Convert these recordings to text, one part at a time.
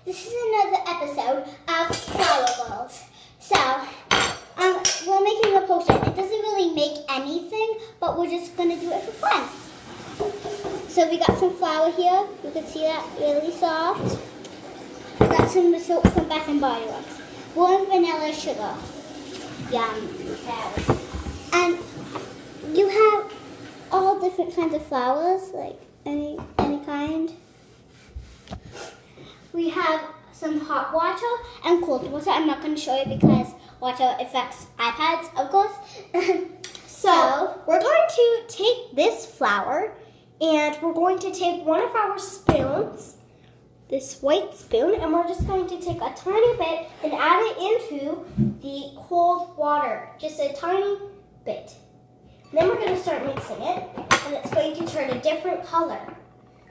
This is another episode of Flower Girls. So, we're making a potion. It doesn't really make anything, but we're just going to do it for fun. So we got some flour here. You can see that, really soft. We got some soap from Bath and Body Works. Warm vanilla sugar. Yum. And you have all different kinds of flowers, like any kind. We have some hot water and cold water. I'm not going to show you because water affects iPads, of course. So we're going to take this flour and we're going to take one of our spoons, this white spoon, and we're just going to take a tiny bit and add it into the cold water, just a tiny bit. And then we're going to start mixing it, and it's going to turn a different color.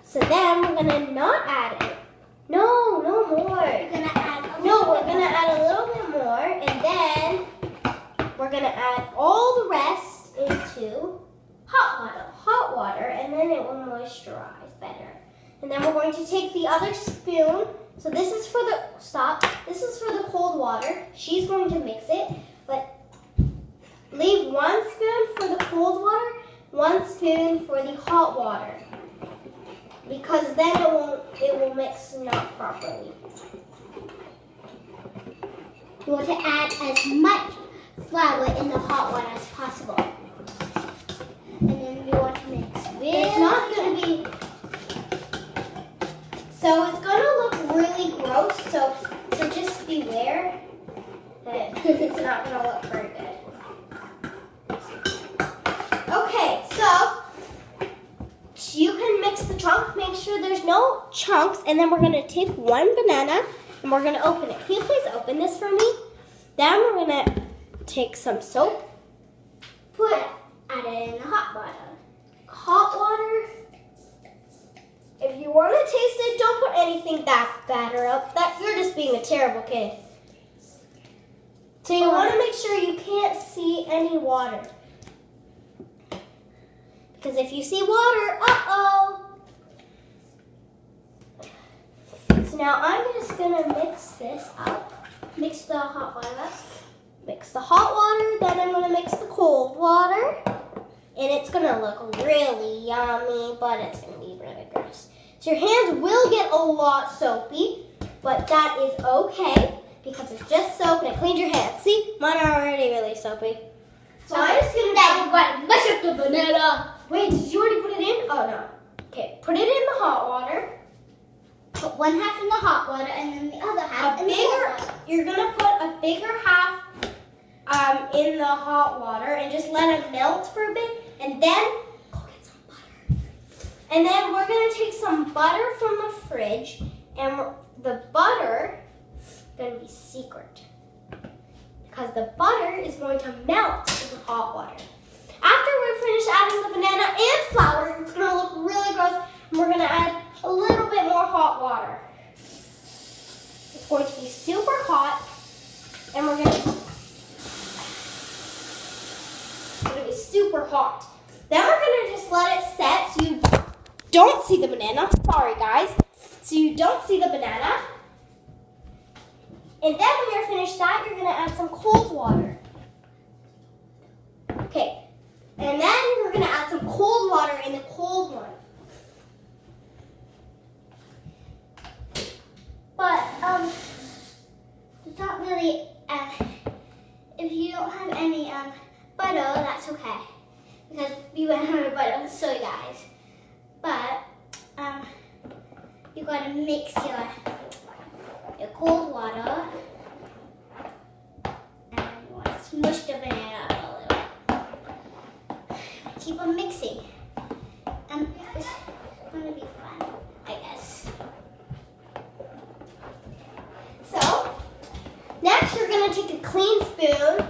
So then we're going to not add it. No more. We're going to add a little bit more, and then we're going to add all the rest into hot water, and then it will moisturize better. And then we're going to take the other spoon. So this is for the cold water. She's going to mix it, but leave one spoon for the cold water, one spoon for the hot water, because then it will mix not properly. You want to add as much flour in the hot water as possible. And then you want to mix It's not going to be... So it's going to look really gross, so just beware that it's not going to look very good. Okay, so you can mix the chunk, make sure there's no chunks, and then we're going to take one banana and we're going to open it. Can you please open this for me? Then we're going to take some soap, add it in the hot water. hot water. If you want to taste it, don't put anything that bad or else you're just being a terrible kid. So you want to make sure you can't see any water. Because if you see water, uh-oh. So now I'm just going to mix this up. Mix the hot water up. Mix the hot water, then I'm going to mix the cold water. And it's going to look really yummy, but it's going to be really gross. So your hands will get a lot soapy, but that is okay because it's just soap and it cleans your hands. See, mine are already really soapy. So I'm just going to Mash up the banana. Wait, did you already put it in? Oh, no. Okay, put it in the hot water. Put one half in the hot water and then the other half in the cold water. You're going to put a bigger half in the hot water and just let it melt for a bit. And then go get some butter. And then we're going to take some butter from the fridge. And the butter is going to be secret. Because the butter is going to melt in the hot water. After we're finished adding the banana and flour, it's going to look really gross. And we're going to add a little bit more hot water. It's going to be super hot. And we're going to be super hot. Then we're going to just let it set so you don't see the banana. Sorry, guys. So you don't see the banana. And then when you're finished that, you're going to add some cold water. Okay. And then we're going to add some cold water in the cold one. But, it's not really, if you don't have any butter, that's okay. Because we went out of butter, sorry guys. But, you gotta mix your cold water. And you want to smush the banana up a little bit. Keep on mixing. It's gonna be fun, I guess. So, next you're going to take a clean spoon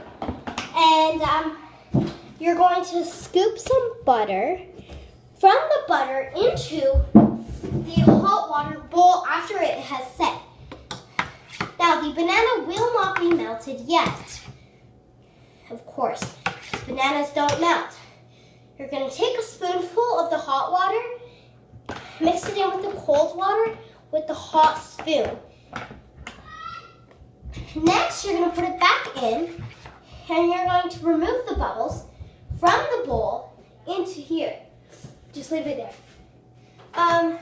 and you're going to scoop some butter from the butter into the hot water bowl after it has set. Now, the banana will not be melted yet. Of course, bananas don't melt. You're going to take a spoonful of the hot water, mix it in with the cold water with the hot spoon. Next, you're going to put it back in, and you're going to remove the bubbles from the bowl into here. Just leave it there. And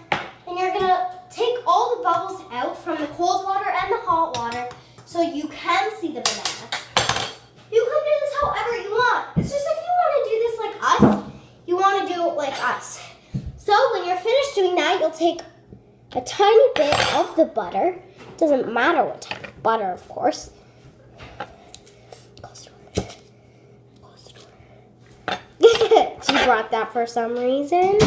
you're going to take all the bubbles out from the cold water and the hot water so you can see the banana. You can do this however you want. It's just if you want to do this like us, you want to do it like us. So when you're finished doing that, you'll take a tiny bit of the butter. Doesn't matter what type of butter, of course. Close the door. Close the door. She brought that for some reason.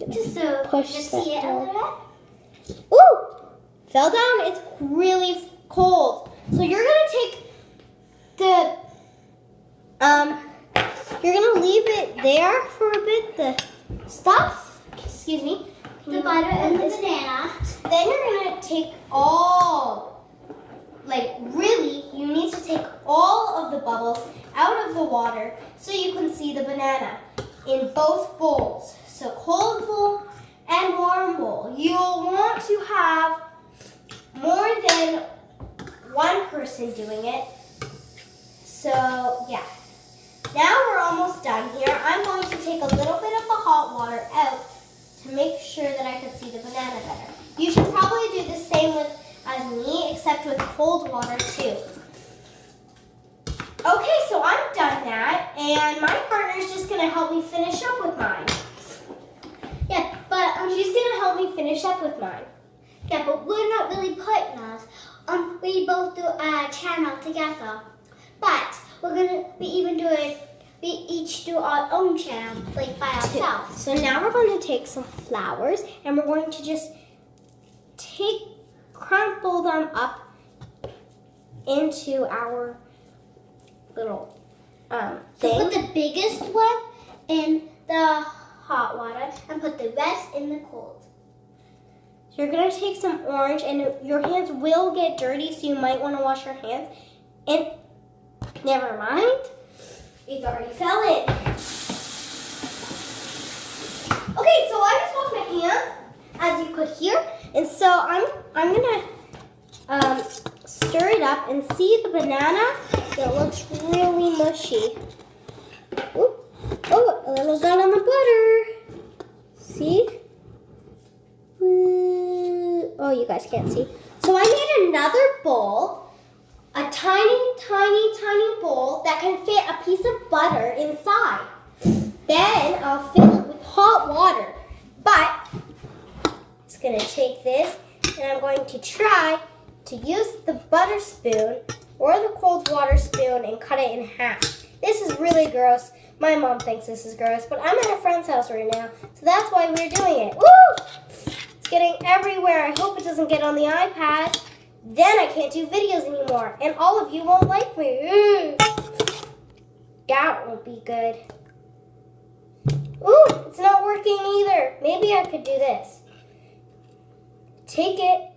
Just so push you that see it a down. little Ooh! Fell down. It's really cold. So you're gonna take the you're gonna leave it there for a bit. The stuff. Excuse me. The butter and the banana. Then you're gonna take all, like really, you need to take all of the bubbles out of the water so you can see the banana in both bowls. So cold bowl and warm bowl. You'll want to have more than one person doing it. So yeah. Now we're almost done here. I'm going to take a little bit of the hot water out to make sure that I can see the banana better. You should probably do the same as me, except with cold water too. Okay, so I'm done that, and my partner's just gonna help me finish up with mine. Yeah, but She's gonna help me finish up with mine. yeah, but we're not really partners. We both do a channel together, but we're gonna we each do our own channel, like by ourselves. So now we're going to take some flowers, and we're going to just crumple them up into our little So thing. put the biggest one in the hot water and put the rest in the cold. So you're going to take some orange, and your hands will get dirty, so you might want to wash your hands. And never mind, it's already fell in. Okay, so I just washed my hands, as you could hear, and so I'm gonna stir it up and see the banana. It looks really mushy. Oop. Oh, a little got on the butter. See? Oh, you guys can't see. So I need another bowl, a tiny, tiny, tiny bowl that can fit a piece of butter inside. Then I'll fill it with hot water. But I'm just gonna take this, and I'm going to try to use the butter spoon or the cold water spoon and cut it in half. This is really gross. My mom thinks this is gross, but I'm at a friend's house right now, so that's why we're doing it. Woo! It's getting everywhere. I hope it doesn't get on the iPad. Then I can't do videos anymore, and all of you won't like me. That won't be good. Ooh, it's not working either. Maybe I could do this. Take it.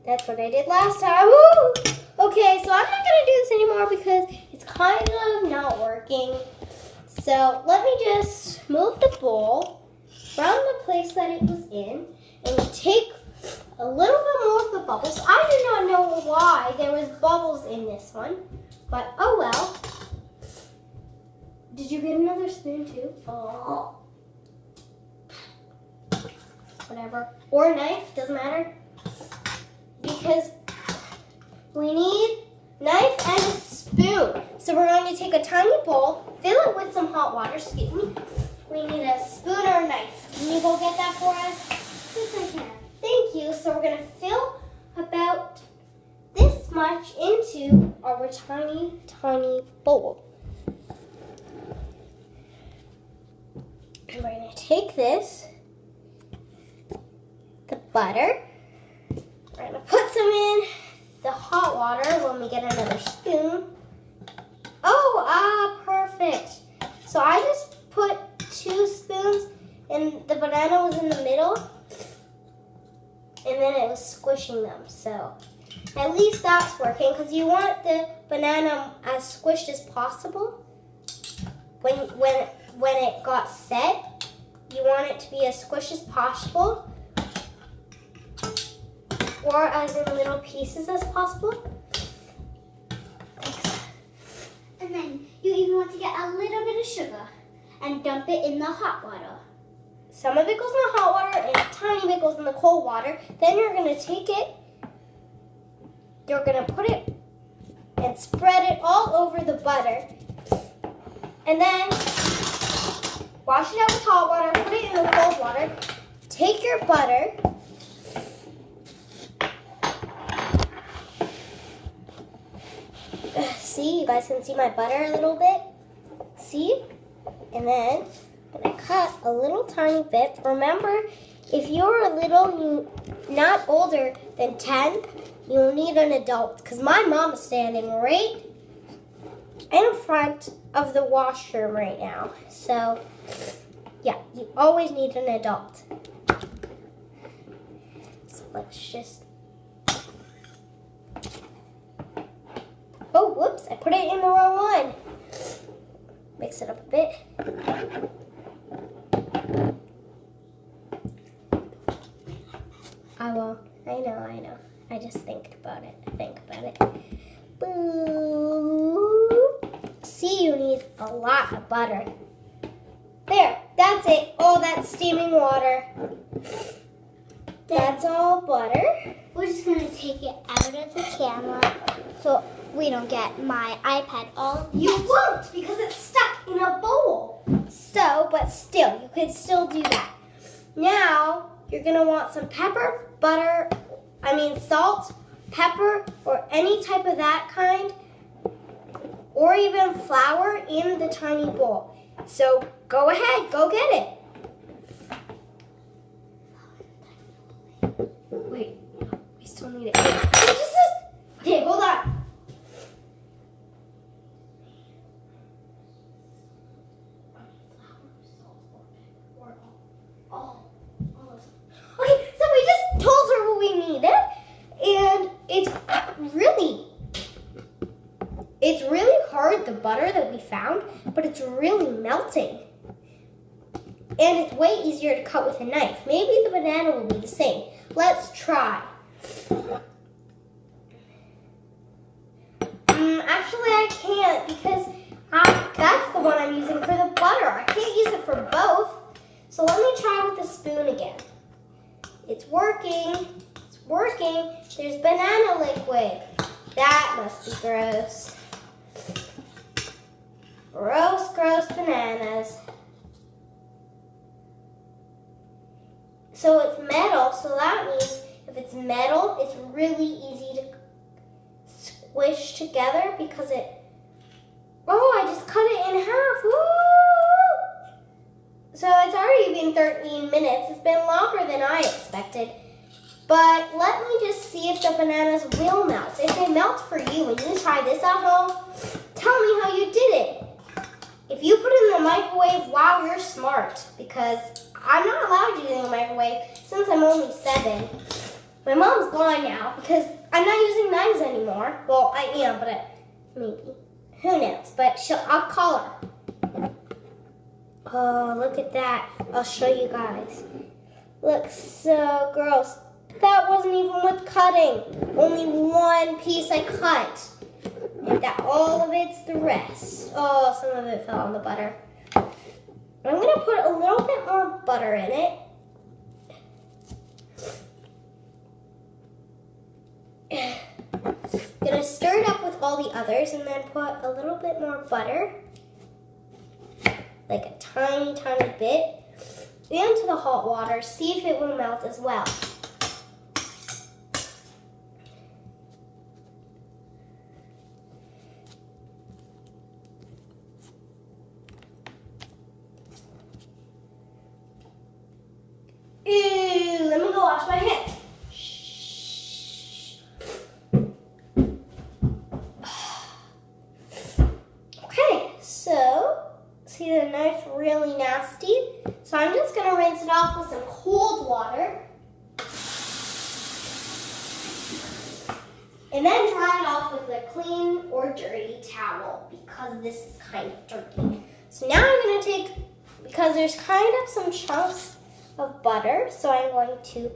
That's what I did last time. Woo! Okay, so I'm not going to do this anymore because it's kind of not working. So let me just move the bowl from the place that it was in and take a little bit more of the bubbles. I do not know why there was bubbles in this one, but oh well. Did you get another spoon too? Oh. Whatever. Or a knife, doesn't matter. Because we need knife and a spoon. So we're going to take a tiny bowl, fill it with some hot water, excuse me. We need a spoon or a knife. Can you go get that for us? Yes, I can. Thank you. So we're going to fill about this much into our tiny, tiny bowl. And we're going to take this, the butter, we're going to put some in the hot water when we get another spoon. Oh, perfect. So I just put 2 spoons and the banana was in the middle and then it was squishing them. So at least that's working because you want the banana as squished as possible. When it got set, you want it to be as squished as possible. or as in little pieces as possible. And then you even want to get a little bit of sugar and dump it in the hot water. Some of it goes in the hot water and a tiny bit goes in the cold water. Then you're going to take it, you're going to put it and spread it all over the butter. And then wash it out with hot water, put it in the cold water. Take your butter, see, you guys can see my butter a little bit. See? And then I'm going to cut a little tiny bit. Remember, if you're not older than 10, you'll need an adult. Because my mom is standing right in front of the washroom right now. So, yeah, you always need an adult. So let's just... Oh, whoops, I put it in the wrong one. Mix it up a bit. I will. I know. I just think about it. Boo. See, you need a lot of butter. There, that's it. All that steaming water. That's all butter. We're just going to take it out of the camera so we don't get my iPad all. You won't because it's stuck in a bowl. So, but still, you could still do that. Now, you're going to want some pepper, salt, pepper, or any type of that kind, or even flour in the tiny bowl. So, go ahead, go get it. Wait, we still need it. Okay, hold on. Okay, so we just told her what we needed, and it's really hard, the butter that we found, but it's really melting. And it's way easier to cut with a knife. Maybe the banana will be the same. Let's try. Actually, I can't because that's the one I'm using for the butter. I can't use it for both. So let me try with the spoon again. It's working. There's banana liquid. That must be gross. Gross bananas. So it's metal, so that means if it's metal, it's really easy to squish together because I just cut it in half. Woo! So it's already been 13 minutes. It's been longer than I expected. But let me just see if the bananas will melt. If they melt for you when you try this at home, tell me how you did it. If you put it in the microwave, wow, you're smart. Because I'm not allowed to use it in the microwave since I'm only 7. My mom's gone now because I'm not using knives anymore. Well, I am, but maybe. Who knows? But I'll call her. Oh, look at that. I'll show you guys. Looks so gross. That wasn't even with cutting. Only one piece I cut. And all of it's the rest. Oh, some of it fell on the butter. I'm going to put a little bit more butter in it. Gonna stir it up with all the others and then put a little bit more butter. Like a tiny bit. Into the hot water. See if it will melt as well. Let me go wash my hands. Okay, so see the knife's really nasty. So I'm just gonna rinse it off with some cold water. And then dry it off with a clean or dirty towel because this is kind of dirty. So now I'm gonna because there's kind of some chunks of butter, so I'm going to